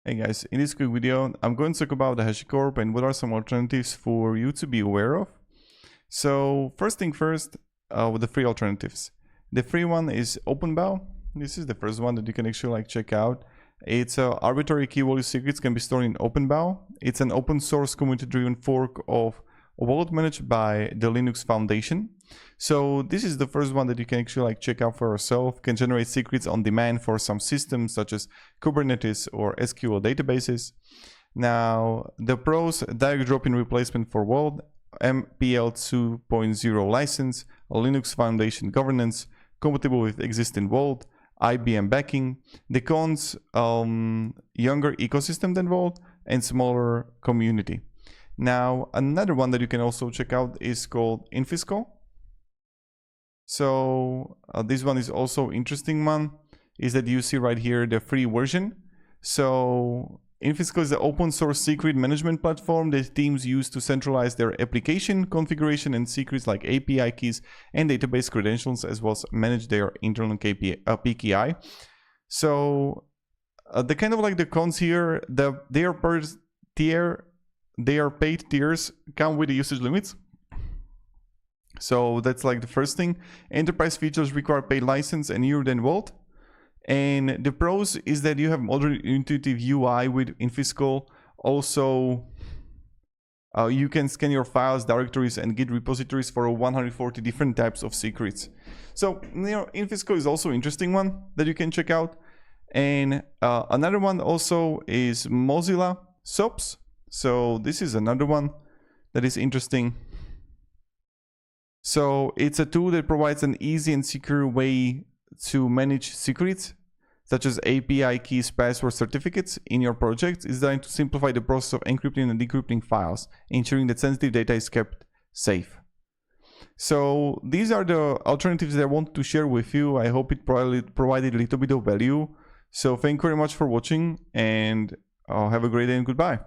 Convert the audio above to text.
Hey guys, in this quick video, I'm going to talk about the HashiCorp and what are some alternatives for you to be aware of. So first thing first, with the free alternatives. The free one is OpenBow. This is the first one that you can actually check out. It's arbitrary key value secrets can be stored in OpenBow. It's an open source community driven fork of a wallet managed by the Linux Foundation. So this is the first one that you can actually check out for yourself. Can generate secrets on demand for some systems such as Kubernetes or SQL databases. Now the pros: direct drop-in replacement for Vault, MPL 2.0 license, a Linux Foundation governance, compatible with existing Vault, IBM backing. The cons: younger ecosystem than Vault and smaller community. Now another one that you can also check out is called Infisco. So this one is also interesting one, is that you see right here the free version. So Infisco is the open source secret management platform that teams use to centralize their application configuration and secrets like API keys and database credentials, as well as manage their internal PKI. So the kind of the cons here, their paid tiers come with the usage limits. So that's the first thing. Enterprise features require paid license and newer than Vault. And the pros is that you have modern intuitive UI with Infisco. Also, you can scan your files, directories, and Git repositories for 140 different types of secrets. So Infisco is also an interesting one that you can check out. And another one also is Mozilla SOAPs. So this is another one that is interesting. So it's a tool that provides an easy and secure way to manage secrets, such as API keys, password certificates in your project. It's designed to simplify the process of encrypting and decrypting files, ensuring that sensitive data is kept safe. So these are the alternatives that I wanted to share with you. I hope it provided a little bit of value. So thank you very much for watching, and have a great day and goodbye.